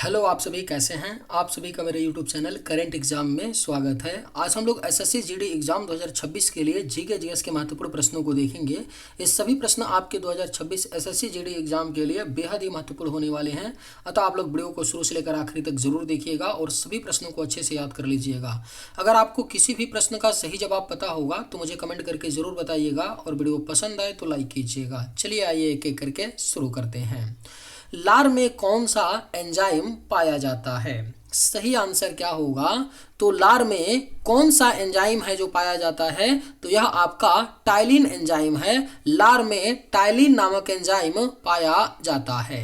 Hello, आप सभी कैसे हैं। आप सभी का मेरे यूट्यूब चैनल करेंट एग्जाम में स्वागत है। आज हम लोग एसएससी जीडी एग्जाम 2026 के लिए जीके जीएस के महत्वपूर्ण प्रश्नों को देखेंगे। ये सभी प्रश्न आपके 2026 एसएससी जीडी एग्जाम के लिए बेहद ही महत्वपूर्ण होने वाले हैं। अतः आप लोग वीडियो को शुरू से लेकर आखिरी तक जरूर देखिएगा और सभी प्रश्नों को अच्छे से याद कर लीजिएगा। अगर आपको किसी भी प्रश्न का सही जवाब पता होगा तो मुझे कमेंट करके जरूर बताइएगा और वीडियो पसंद आए तो लाइक कीजिएगा। चलिए आइए एक एक करके शुरू करते हैं। लार में कौन सा एंजाइम पाया जाता है? सही आंसर क्या होगा? तो लार में कौन सा एंजाइम है जो पाया जाता है? तो यह आपका टाइलिन एंजाइम है। लार में टाइलिन नामक एंजाइम पाया जाता है।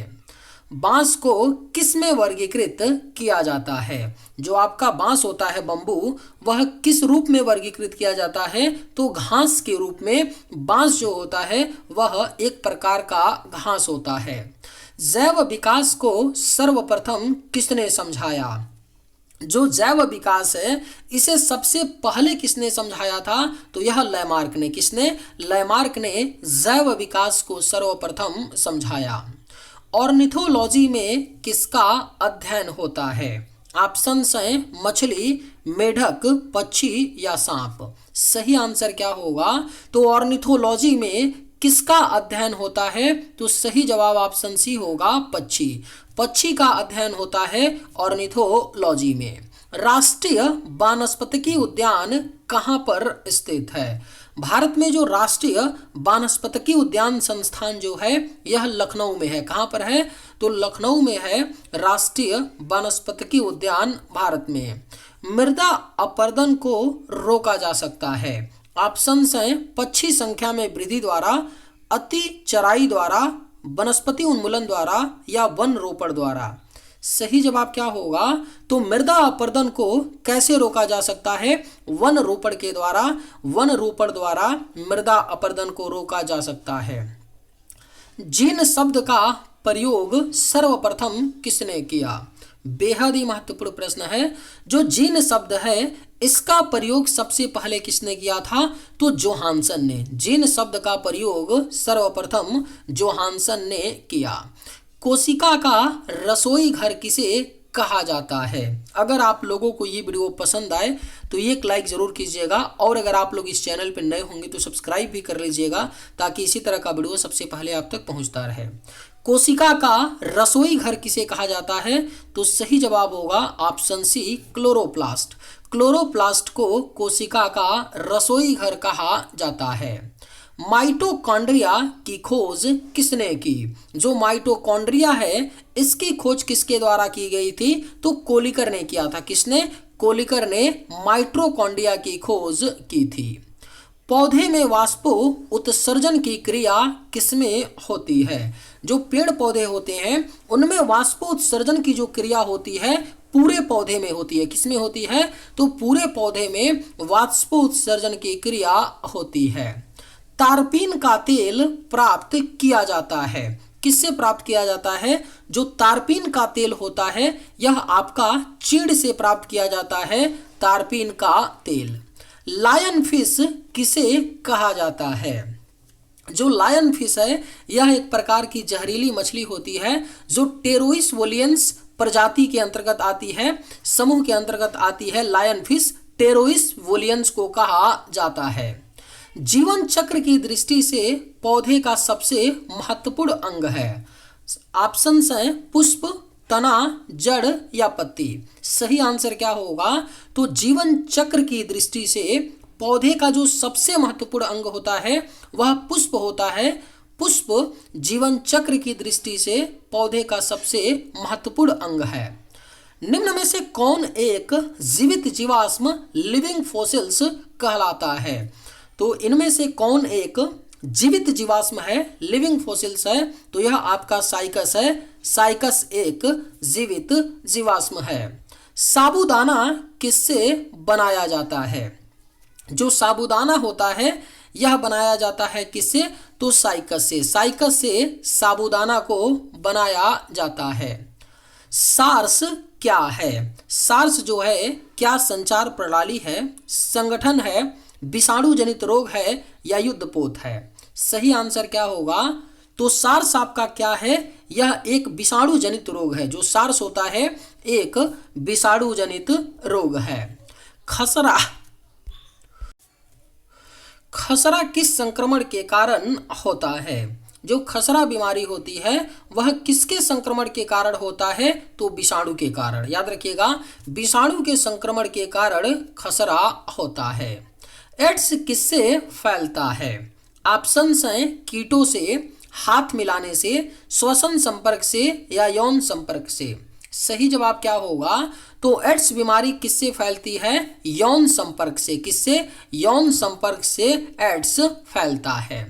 बांस को किस में वर्गीकृत किया जाता है? जो आपका बांस होता है बम्बू, वह किस रूप में वर्गीकृत किया जाता है? तो घास के रूप में। बांस जो होता है वह एक प्रकार का घास होता है। जैव विकास को सर्वप्रथम किसने समझाया? जो जैव विकास है इसे सबसे पहले किसने समझाया था? तो यह लैमार्क ने। किसने? लैमार्क ने जैव विकास को सर्वप्रथम समझाया। ऑर्निथोलॉजी में किसका अध्ययन होता है? ऑप्शंस हैं मछली, मेढक, पक्षी या सांप। सही आंसर क्या होगा? तो ऑर्निथोलॉजी में किसका अध्ययन होता है? तो सही जवाब ऑप्शन सी होगा, पक्षी। पक्षी का अध्ययन होता है ऑर्निथोलॉजी में। राष्ट्रीय वानस्पतिकी उद्यान कहाँ पर स्थित है? भारत में जो राष्ट्रीय वानस्पतिकी उद्यान संस्थान जो है यह लखनऊ में है। कहाँ पर है? तो लखनऊ में है राष्ट्रीय वानस्पतिकी उद्यान भारत में। मृदा अपरदन को रोका जा सकता है। ऑप्शंस हैं पक्षी संख्या में वृद्धि द्वारा, अति चराई द्वारा, वनस्पति उन्मूलन द्वारा या वन रोपण द्वारा। सही जवाब क्या होगा? तो मृदा अपरदन को कैसे रोका जा सकता है? वन रोपण के द्वारा। वन रोपण द्वारा मृदा अपरदन को रोका जा सकता है। जीन शब्द का प्रयोग सर्वप्रथम किसने किया? बेहद ही महत्वपूर्ण प्रश्न है। जो जीन शब्द है इसका प्रयोग सबसे पहले किसने किया था? तो जोहानसन ने। जीन शब्द का प्रयोग सर्वप्रथम जोहानसन ने किया। कोशिका का रसोई घर किसे कहा जाता है? अगर आप लोगों को ये वीडियो पसंद आए तो एक लाइक ज़रूर कीजिएगा और अगर आप लोग इस चैनल पर नए होंगे तो सब्सक्राइब भी कर लीजिएगा ताकि इसी तरह का वीडियो सबसे पहले आप तक पहुंचता रहे। कोशिका का रसोई घर किसे कहा जाता है? तो सही जवाब होगा ऑप्शन सी, क्लोरोप्लास्ट। क्लोरोप्लास्ट को कोशिका का रसोई घर कहा जाता है। माइटोकॉन्ड्रिया की खोज किसने की? जो माइटोकॉन्ड्रिया है इसकी खोज किसके द्वारा की गई थी? तो कोलिकर ने किया था। किसने? कोलिकर ने माइटोकॉन्ड्रिया की खोज की थी। पौधे में वाष्पो उत्सर्जन की क्रिया किसमें होती है? जो पेड़ पौधे होते हैं उनमें वाष्पो उत्सर्जन की जो क्रिया होती है पूरे पौधे में होती है। किसमें होती है? तो पूरे पौधे में वाष्पो उत्सर्जन की क्रिया होती है। तारपीन का तेल प्राप्त किया जाता है। किससे प्राप्त किया जाता है? जो तारपीन का तेल होता है यह आपका चीड़ से प्राप्त किया जाता है। तारपीन का तेल। लायन फिश किसे कहा जाता है? जो लायन फिश है यह एक प्रकार की जहरीली मछली होती है जो टेरोइस वोलियंस प्रजाति के अंतर्गत आती है, समूह के अंतर्गत आती है। लायन फिश टेरोइस वोलियंस को कहा जाता है। जीवन चक्र की दृष्टि से पौधे का सबसे महत्वपूर्ण अंग है। ऑप्शंस हैं पुष्प, तना, जड़ या पत्ती। सही आंसर क्या होगा? तो जीवन चक्र की दृष्टि से पौधे का जो सबसे महत्वपूर्ण अंग होता है वह पुष्प होता है। पुष्प जीवन चक्र की दृष्टि से पौधे का सबसे महत्वपूर्ण अंग है। निम्न में से कौन एक जीवित जीवाश्म लिविंग फॉसिल्स कहलाता है? तो इनमें से कौन एक जीवित जीवाश्म है, लिविंग फॉसिल्स है? तो यह आपका साइकस है। साइकस एक जीवित जीवाश्म है। साबूदाना किससे बनाया जाता है? जो साबूदाना होता है यह बनाया जाता है किससे? तो साइकस से। साइकस से साबूदाना को बनाया जाता है। सार्स क्या है? सार्स जो है क्या संचार प्रणाली है, संगठन है, विषाणु जनित रोग है या युद्धपोत है? सही आंसर क्या होगा? तो सार्स आपका क्या है, यह एक विषाणु जनित रोग है। जो सार्स होता है एक विषाणु जनित रोग है। खसरा, खसरा किस संक्रमण के कारण होता है? जो खसरा बीमारी होती है वह किसके संक्रमण के कारण होता है? तो विषाणु के कारण। याद रखिएगा, विषाणु के संक्रमण के कारण खसरा होता है। एड्स किससे फैलता है? ऑप्शंस हैं कीटों से, हाथ मिलाने से, श्वसन संपर्क से या यौन संपर्क से। सही जवाब क्या होगा? तो एड्स बीमारी किससे फैलती है? यौन संपर्क से। किससे? यौन संपर्क से एड्स फैलता है।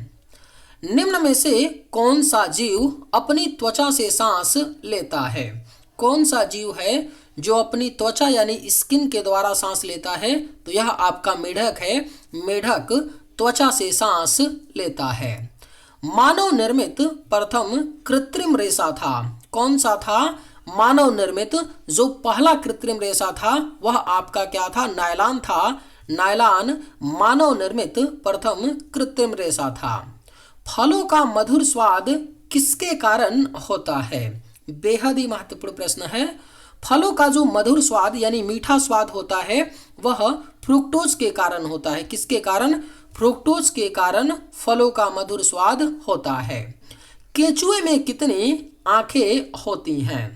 निम्न में से कौन सा जीव अपनी त्वचा से सांस लेता है? कौन सा जीव है जो अपनी त्वचा यानी स्किन के द्वारा सांस लेता है? तो यह आपका मेढक है। मेढक त्वचा से सांस लेता है। मानव निर्मित प्रथम कृत्रिम रेशा था, कौन सा था? मानव निर्मित जो पहला कृत्रिम रेशा था वह आपका क्या था? नायलॉन था। नायलॉन मानव निर्मित प्रथम कृत्रिम रेशा था। फलों का मधुर स्वाद किसके कारण होता है? बेहद ही महत्वपूर्ण प्रश्न है। फलों का जो मधुर स्वाद यानी मीठा स्वाद होता है वह फ्रुक्टोज के कारण होता है। किसके कारण? फ्रुक्टोज के कारण फलों का मधुर स्वाद होता है। केंचुए में कितनी आंखें होती हैं?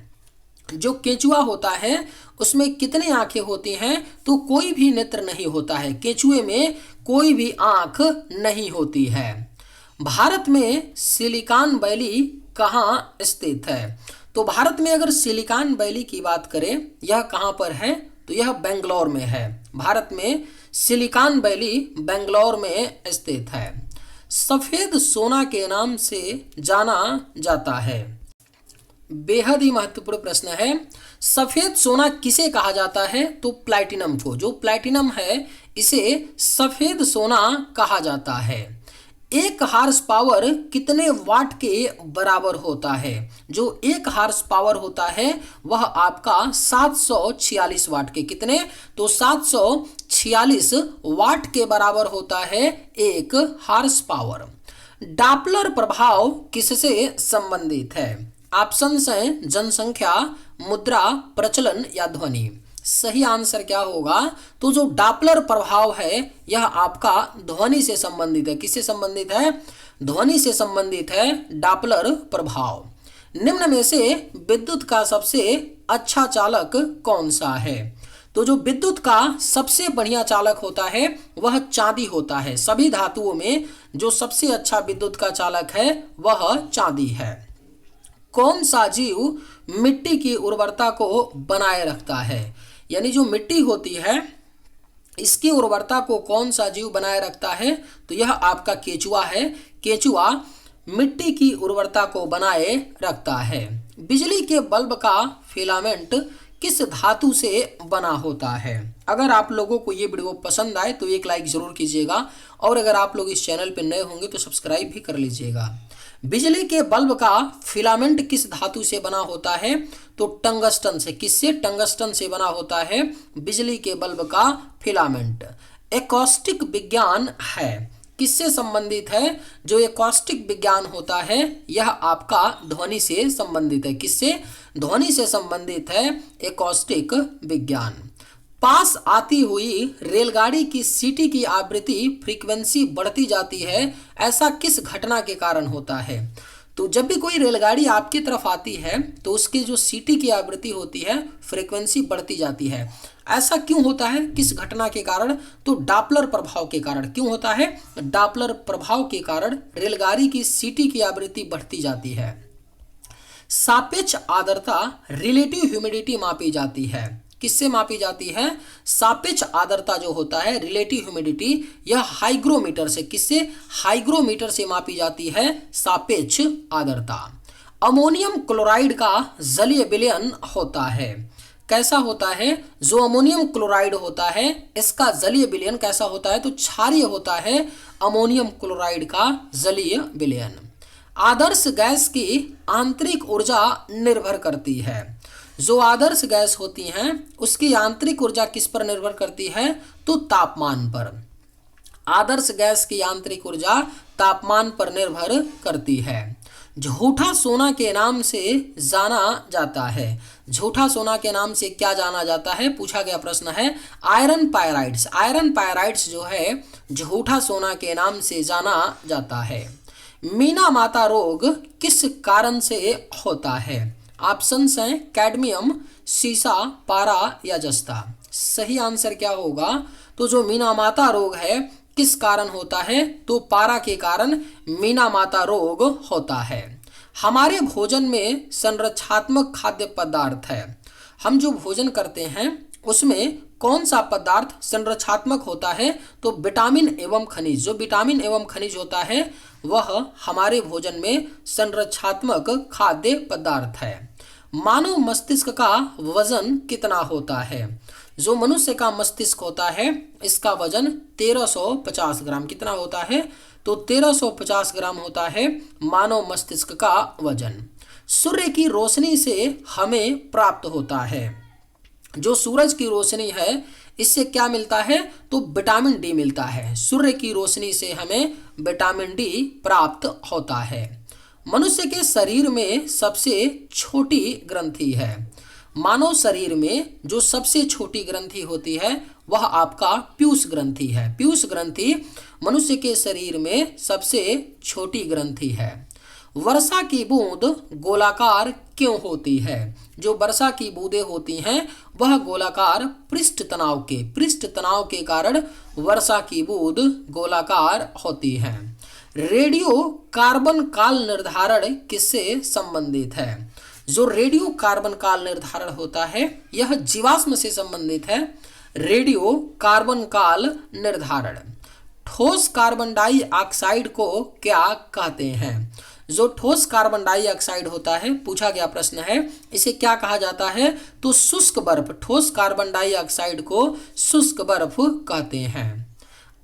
जो केंचुआ होता है उसमें कितनी आंखें होती हैं? तो कोई भी नेत्र नहीं होता है। केंचुए में कोई भी आंख नहीं होती है। भारत में सिलिकॉन वैली कहाँ स्थित है? तो भारत में अगर सिलिकॉन वैली की बात करें, यह कहाँ पर है? तो यह बेंगलोर में है। भारत में सिलिकॉन वैली बेंगलोर में स्थित है। सफेद सोना के नाम से जाना जाता है। बेहद ही महत्वपूर्ण प्रश्न है। सफेद सोना किसे कहा जाता है? तो प्लैटिनम को। जो प्लैटिनम है इसे सफेद सोना कहा जाता है। एक हार्स पावर कितने वाट के बराबर होता है? जो एक हार्स पावर होता है वह आपका 746 वाट के। कितने? तो 746 वाट के बराबर होता है एक हार्स पावर। डॉपलर प्रभाव किससे संबंधित है? ऑप्शंस हैं जनसंख्या, मुद्रा, प्रचलन या ध्वनि। सही आंसर क्या होगा? तो जो डॉपलर प्रभाव है यह आपका ध्वनि से संबंधित है। किससे संबंधित है? ध्वनि से संबंधित है डॉपलर प्रभाव। निम्न में से विद्युत का सबसे अच्छा चालक कौन सा है? तो जो विद्युत का सबसे बढ़िया चालक होता है वह चांदी होता है। सभी धातुओं में जो सबसे अच्छा विद्युत का चालक है वह चांदी है। कौन सा जीव मिट्टी की उर्वरता को बनाए रखता है? यानी जो मिट्टी होती है इसकी उर्वरता को कौन सा जीव बनाए रखता है? तो यह आपका केंचुआ है। केंचुआ मिट्टी की उर्वरता को बनाए रखता है। बिजली के बल्ब का फिलामेंट किस धातु से बना होता है? अगर आप लोगों को ये वीडियो पसंद आए तो एक लाइक जरूर कीजिएगा और अगर आप लोग इस चैनल पर नए होंगे तो सब्सक्राइब भी कर लीजिएगा। बिजली के बल्ब का फिलामेंट किस धातु से बना होता है? तो टंगस्टन से। किससे? टंगस्टन से बना होता है बिजली के बल्ब का फिलामेंट। एकॉस्टिक विज्ञान है किससे संबंधित है? जो एकॉस्टिक विज्ञान होता है यह आपका ध्वनि से संबंधित है। किससे? ध्वनि से संबंधित है एकॉस्टिक विज्ञान। पास आती हुई रेलगाड़ी की सीटी की आवृत्ति फ्रीक्वेंसी बढ़ती जाती है, ऐसा किस घटना के कारण होता है? तो जब भी कोई रेलगाड़ी आपकी तरफ आती है तो उसकी जो सीटी की आवृत्ति होती है फ्रीक्वेंसी बढ़ती जाती है। ऐसा क्यों होता है? किस घटना के कारण? तो डॉपलर प्रभाव के कारण। क्यों होता है? डॉपलर प्रभाव के कारण रेलगाड़ी की सीटी की आवृत्ति बढ़ती जाती है। सापेक्ष आर्द्रता रिलेटिव ह्यूमिडिटी मापी जाती है। किससे मापी जाती है? सापेक्ष आर्द्रता जो होता है रिलेटिव ह्यूमिडिटी यह हाइग्रोमीटर से। किससे? हाइग्रोमीटर से मापी जाती है सापेक्ष आर्द्रता। अमोनियम क्लोराइड का जलीय विलयन होता है। कैसा होता है? जो अमोनियम क्लोराइड होता है इसका जलीय विलयन कैसा होता है? तो क्षारीय होता है अमोनियम क्लोराइड का जलीय विलयन। आदर्श गैस की आंतरिक ऊर्जा निर्भर करती है। जो आदर्श गैस होती हैं उसकी आंतरिक ऊर्जा किस पर निर्भर करती है? तो तापमान पर। आदर्श गैस की आंतरिक ऊर्जा तापमान पर निर्भर करती है। झूठा सोना के नाम से जाना जाता है। झूठा सोना के नाम से क्या जाना जाता है, पूछा गया प्रश्न है। आयरन पायराइड्स। आयरन पायराइड्स जो है झूठा सोना के नाम से जाना जाता है। मीना माता रोग किस कारण से होता है? ऑप्शंस हैं कैडमियम, सीसा, पारा या जस्ता। सही आंसर क्या होगा? तो जो मीना माता रोग है किस कारण होता है? तो पारा के कारण मीना माता रोग होता है। हमारे भोजन में संरक्षात्मक खाद्य पदार्थ है। हम जो भोजन करते हैं उसमें कौन सा पदार्थ संरक्षात्मक होता है? तो विटामिन एवं खनिज। जो विटामिन एवं खनिज होता है वह हमारे भोजन में संरक्षात्मक खाद्य पदार्थ है। मानव मस्तिष्क का वजन कितना होता है? जो मनुष्य का मस्तिष्क होता है इसका वजन 1350 ग्राम कितना होता है? तो 1350 ग्राम होता है मानव मस्तिष्क का वजन। सूर्य की रोशनी से हमें प्राप्त होता है। जो सूरज की रोशनी है इससे क्या मिलता है? तो विटामिन डी मिलता है। सूर्य की रोशनी से हमें विटामिन डी प्राप्त होता है। मनुष्य के शरीर में सबसे छोटी ग्रंथि है। मानव शरीर में जो सबसे छोटी ग्रंथि होती है वह आपका पीयूष ग्रंथि है। पीयूष ग्रंथि मनुष्य के शरीर में सबसे छोटी ग्रंथि है। वर्षा की बूंद गोलाकार क्यों होती है? जो वर्षा की बूंदें होती हैं वह गोलाकार पृष्ठ तनाव के कारण वर्षा की बूंद गोलाकार होती है। रेडियो कार्बन काल निर्धारण किससे संबंधित है? जो रेडियो कार्बन काल निर्धारण होता है यह जीवाश्म से संबंधित है। रेडियो कार्बन काल निर्धारण। ठोस कार्बन डाइऑक्साइड को क्या कहते हैं? जो ठोस कार्बन डाइऑक्साइड होता है, पूछा गया प्रश्न है, इसे क्या कहा जाता है? तो शुष्क बर्फ। ठोस कार्बन डाइऑक्साइड को शुष्क बर्फ कहते हैं।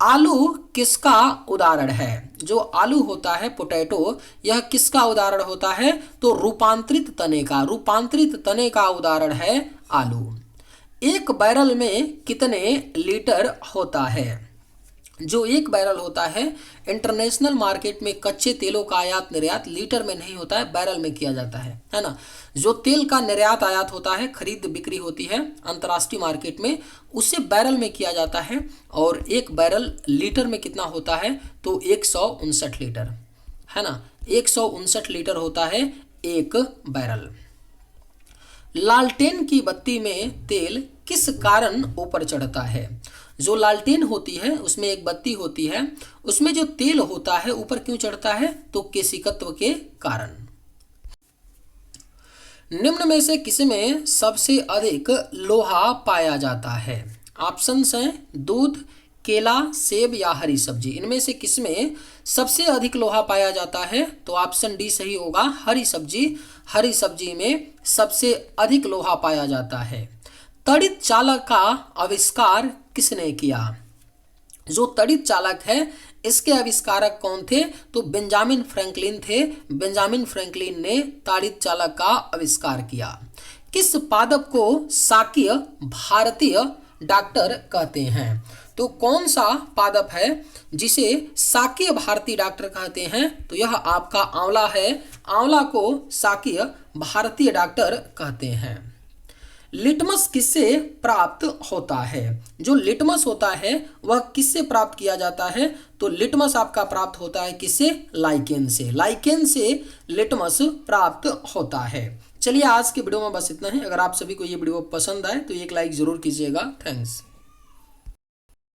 आलू किसका उदाहरण है? जो आलू होता है पोटैटो, यह किसका उदाहरण होता है? तो रूपांतरित तने का उदाहरण है आलू। एक बैरल में कितने लीटर होता है? जो एक बैरल होता है इंटरनेशनल मार्केट में कच्चे तेलों का आयात निर्यात लीटर में नहीं होता है, बैरल में किया जाता है ना। जो तेल का निर्यात आयात होता है, खरीद बिक्री होती है अंतर्राष्ट्रीय मार्केट में, उसे बैरल में किया जाता है। और एक बैरल लीटर में कितना होता है? तो 159 लीटर है ना। 159 लीटर होता है एक बैरल। लालटेन की बत्ती में तेल किस कारण ऊपर चढ़ता है? जो लालटेन होती है उसमें एक बत्ती होती है, उसमें जो तेल होता है ऊपर क्यों चढ़ता है? तो केशिकत्व के कारण। निम्न में से किसमें सबसे अधिक लोहा पाया जाता है? ऑप्शंस हैं दूध, केला, सेब या हरी सब्जी। इनमें से किसमें सबसे अधिक लोहा पाया जाता है? तो ऑप्शन डी सही होगा, हरी सब्जी। हरी सब्जी में सबसे अधिक लोहा पाया जाता है। तड़ित चालक का आविष्कार किसने किया? जो तड़ित चालक है इसके आविष्कारक कौन थे? तो बेंजामिन फ्रैंकलिन थे। बेंजामिन फ्रैंकलिन ने तड़ित चालक का आविष्कार किया। किस पादप को शाकीय भारतीय डॉक्टर कहते हैं? तो कौन सा पादप है जिसे शाकीय भारतीय डॉक्टर कहते हैं? तो यह आपका आंवला है। आंवला को शाकीय भारतीय डॉक्टर कहते हैं। लिटमस किससे प्राप्त होता है? जो लिटमस होता है वह किससे प्राप्त किया जाता है? तो लिटमस आपका प्राप्त होता है किससे? लाइकेन से। लाइकेन से लिटमस प्राप्त होता है। चलिए आज के वीडियो में बस इतना ही। अगर आप सभी को ये वीडियो पसंद आए तो एक लाइक जरूर कीजिएगा। थैंक्स।